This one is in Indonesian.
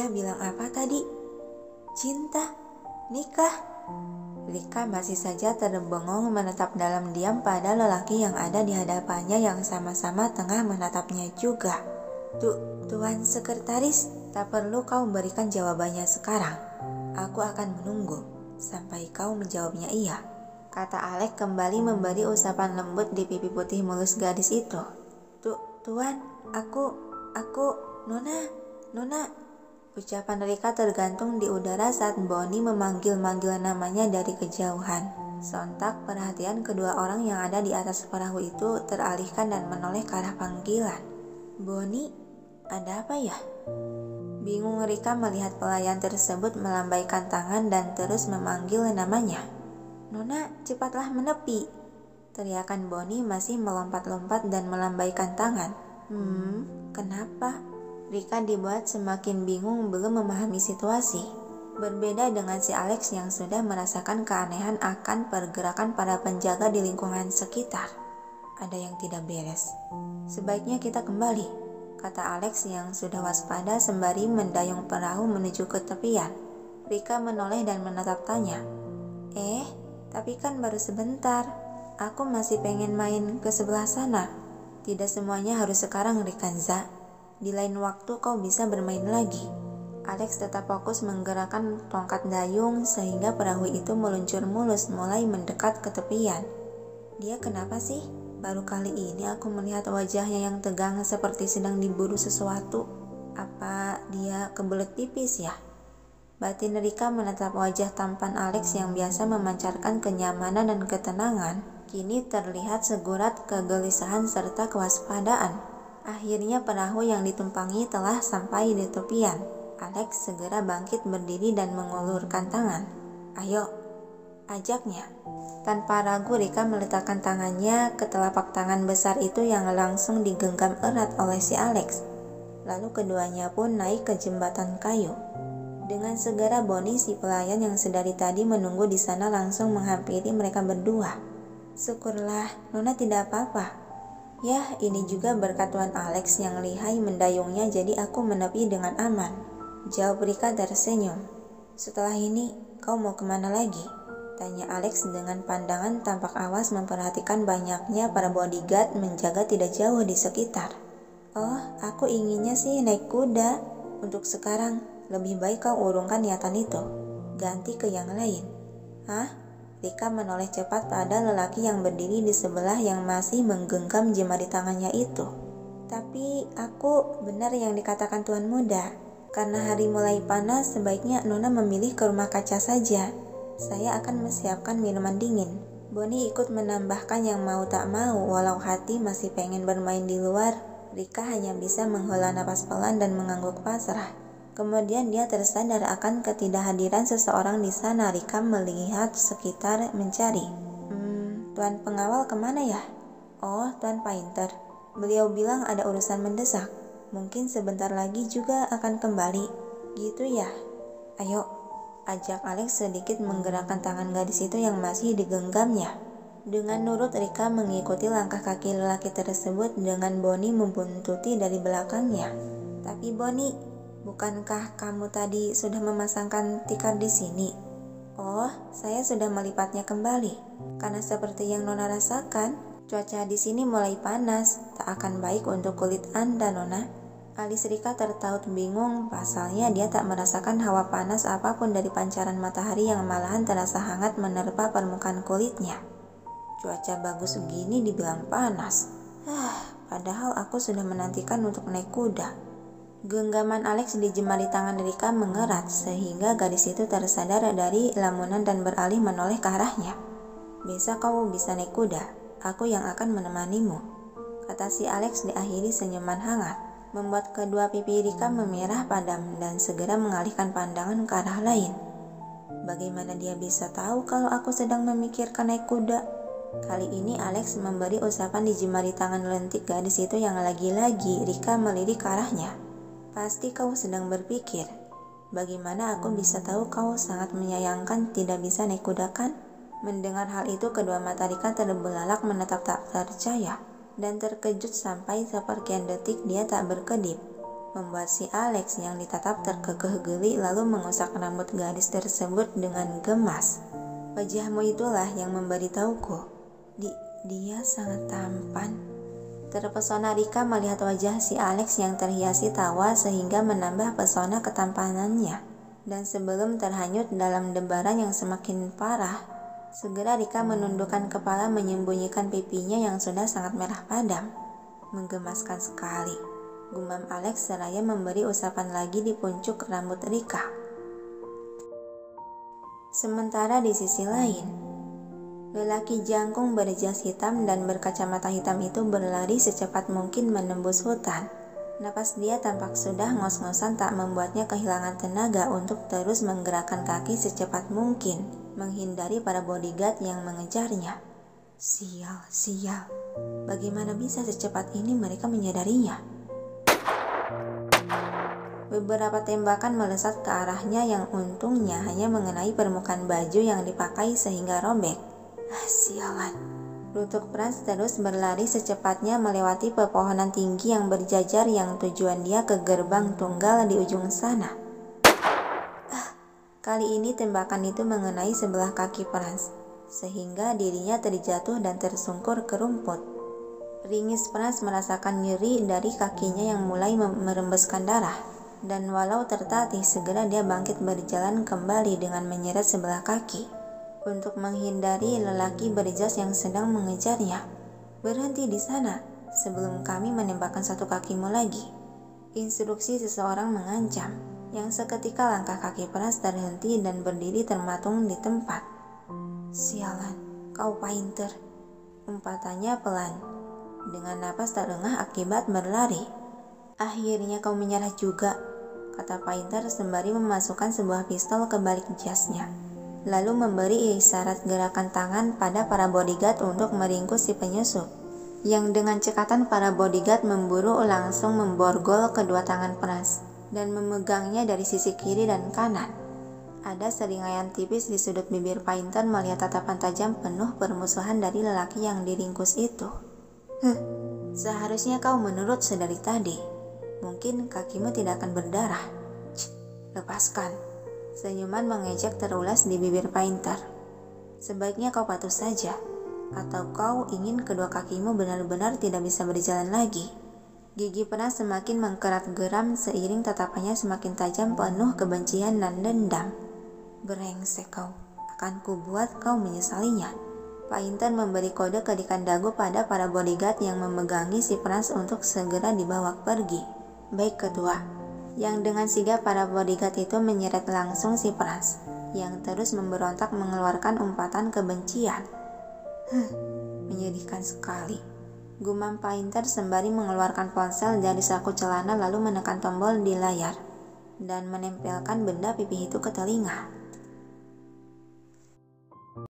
Dia bilang apa tadi? Cinta? Nikah? Rika masih saja terbengong menatap dalam diam pada lelaki yang ada di hadapannya yang sama-sama tengah menatapnya juga. Tuan Sekretaris, tak perlu kau berikan jawabannya sekarang. Aku akan menunggu sampai kau menjawabnya iya, kata Alex kembali memberi usapan lembut di pipi putih mulus gadis itu. Tuan, aku, Nona. Ucapan Rika tergantung di udara saat Bonnie memanggil-manggil namanya dari kejauhan. Sontak perhatian kedua orang yang ada di atas perahu itu teralihkan dan menoleh ke arah panggilan. Bonnie, ada apa ya? Bingung Rika melihat pelayan tersebut melambaikan tangan dan terus memanggil namanya. Nona, cepatlah menepi. Teriakan Bonnie masih melompat-lompat dan melambaikan tangan. Kenapa? Rika dibuat semakin bingung belum memahami situasi. Berbeda dengan si Alex yang sudah merasakan keanehan akan pergerakan para penjaga di lingkungan sekitar. Ada yang tidak beres. Sebaiknya kita kembali, kata Alex yang sudah waspada sembari mendayung perahu menuju ke tepian. Rika menoleh dan menatap tanya. Tapi kan baru sebentar. Aku masih pengen main ke sebelah sana. Tidak semuanya harus sekarang, Rikanza. Di lain waktu kau bisa bermain lagi. Alex tetap fokus menggerakkan tongkat dayung sehingga perahu itu meluncur mulus mulai mendekat ke tepian. Dia kenapa sih? Baru kali ini aku melihat wajahnya yang tegang seperti sedang diburu sesuatu. Apa dia kebelet pipis ya? Batin Rika menatap wajah tampan Alex yang biasa memancarkan kenyamanan dan ketenangan. Kini terlihat segurat kegelisahan serta kewaspadaan. Akhirnya perahu yang ditumpangi telah sampai di tepian. Alex segera bangkit berdiri dan mengulurkan tangan. Ayo, ajaknya. Tanpa ragu Rika meletakkan tangannya ke telapak tangan besar itu yang langsung digenggam erat oleh si Alex. Lalu keduanya pun naik ke jembatan kayu. Dengan segera Bonnie si pelayan yang sedari tadi menunggu di sana langsung menghampiri mereka berdua. Syukurlah, Nona tidak apa-apa. Yah, ini juga berkat Tuan Alex yang lihai mendayungnya jadi aku menepi dengan aman. Jawab Rika tersenyum. Setelah ini, kau mau kemana lagi? Tanya Alex dengan pandangan tampak awas memperhatikan banyaknya para bodyguard menjaga tidak jauh di sekitar. Oh, aku inginnya sih naik kuda. Untuk sekarang, lebih baik kau urungkan niatan itu. Ganti ke yang lain. Hah? Rika menoleh cepat pada lelaki yang berdiri di sebelah yang masih menggenggam jemari tangannya itu. Tapi aku benar yang dikatakan Tuan Muda. Karena hari mulai panas, sebaiknya Nona memilih ke rumah kaca saja. Saya akan menyiapkan minuman dingin. Bonnie ikut menambahkan yang mau tak mau, walau hati masih pengen bermain di luar. Rika hanya bisa menghela napas pelan dan mengangguk pasrah. Kemudian dia tersadar akan ketidakhadiran seseorang di sana. Rika melihat sekitar mencari. Tuan pengawal kemana ya? Oh, Tuan Painter. Beliau bilang ada urusan mendesak. Mungkin sebentar lagi juga akan kembali. Gitu ya? Ayo, ajak Alex sedikit menggerakkan tangan gadis itu yang masih digenggamnya. Dengan nurut Rika mengikuti langkah kaki lelaki tersebut dengan Bonnie membuntuti dari belakangnya. Tapi Bonnie, bukankah kamu tadi sudah memasangkan tikar di sini? Oh, saya sudah melipatnya kembali. Karena seperti yang Nona rasakan, cuaca di sini mulai panas. Tak akan baik untuk kulit Anda, Nona. Alis Rika tertaut bingung, pasalnya dia tak merasakan hawa panas apapun dari pancaran matahari yang malahan terasa hangat menerpa permukaan kulitnya. Cuaca bagus begini dibilang panas. Padahal aku sudah menantikan untuk naik kuda. Genggaman Alex di jemari tangan Rika mengerat sehingga gadis itu tersadar dari lamunan dan beralih menoleh ke arahnya. Besok kau bisa naik kuda, aku yang akan menemanimu, kata si Alex diakhiri senyuman hangat, membuat kedua pipi Rika memerah padam dan segera mengalihkan pandangan ke arah lain. Bagaimana dia bisa tahu kalau aku sedang memikirkan naik kuda? Kali ini Alex memberi usapan di jemari tangan lentik gadis itu yang lagi-lagi Rika melirik ke arahnya. Pasti kau sedang berpikir, bagaimana aku bisa tahu kau sangat menyayangkan tidak bisa naik kuda kan? Mendengar hal itu kedua mata Rika terbelalak menatap tak percaya dan terkejut sampai seperkian detik dia tak berkedip. membuat si Alex yang ditatap terkekeh geli lalu mengusap rambut gadis tersebut dengan gemas. Wajahmu itulah yang memberitahuku. Dia sangat tampan. Terpesona Rika melihat wajah si Alex yang terhiasi tawa sehingga menambah pesona ketampanannya. Dan sebelum terhanyut dalam debaran yang semakin parah, segera Rika menundukkan kepala menyembunyikan pipinya yang sudah sangat merah padam. Menggemaskan sekali, gumam Alex seraya memberi usapan lagi di puncuk rambut Rika. Sementara di sisi lain, lelaki jangkung berjas hitam dan berkacamata hitam itu berlari secepat mungkin menembus hutan. Napas dia tampak sudah ngos-ngosan tak membuatnya kehilangan tenaga untuk terus menggerakkan kaki secepat mungkin, menghindari para bodyguard yang mengejarnya. Sial. Bagaimana bisa secepat ini mereka menyadarinya? Beberapa tembakan melesat ke arahnya yang untungnya hanya mengenai permukaan baju yang dipakai sehingga robek. Sialan. Lutut Franz terus berlari secepatnya melewati pepohonan tinggi yang berjajar yang tujuan dia ke gerbang tunggal di ujung sana. Kali ini tembakan itu mengenai sebelah kaki Franz, sehingga dirinya terjatuh dan tersungkur ke rumput. Ringis Franz merasakan nyeri dari kakinya yang mulai merembeskan darah, dan walau tertatih segera dia bangkit berjalan kembali dengan menyeret sebelah kaki untuk menghindari lelaki berjas yang sedang mengejarnya. Berhenti di sana sebelum kami menembakkan satu kakimu lagi. Instruksi seseorang mengancam, yang seketika langkah kaki Franz terhenti dan berdiri termatung di tempat. Sialan, kau Painter, umpatannya pelan, dengan napas terengah akibat berlari. Akhirnya kau menyerah juga, kata Painter sembari memasukkan sebuah pistol ke balik jasnya, lalu memberi isyarat gerakan tangan pada para bodyguard untuk meringkus si penyusup, yang dengan cekatan para bodyguard memburu langsung memborgol kedua tangan Franz dan memegangnya dari sisi kiri dan kanan. Ada seringaian tipis di sudut bibir Painter melihat tatapan tajam penuh permusuhan dari lelaki yang diringkus itu. Seharusnya kau menurut sedari tadi. Mungkin kakimu tidak akan berdarah. Lepaskan. Senyuman mengejek terulas di bibir Painter. Sebaiknya kau patuh saja, atau kau ingin kedua kakimu benar-benar tidak bisa berjalan lagi. Gigi Franz semakin mengkerat geram seiring tatapannya semakin tajam penuh kebencian dan dendam. Brengsek kau, akan kubuat kau menyesalinya. Painter memberi kode kedikan dagu pada para bodyguard yang memegangi si Franz untuk segera dibawa pergi. Baik ketua. Yang dengan sigap para bodyguard itu menyeret langsung si Franz, yang terus memberontak mengeluarkan umpatan kebencian. Menyedihkan sekali, gumam Painter sembari mengeluarkan ponsel dari saku celana lalu menekan tombol di layar, dan menempelkan benda pipih itu ke telinga.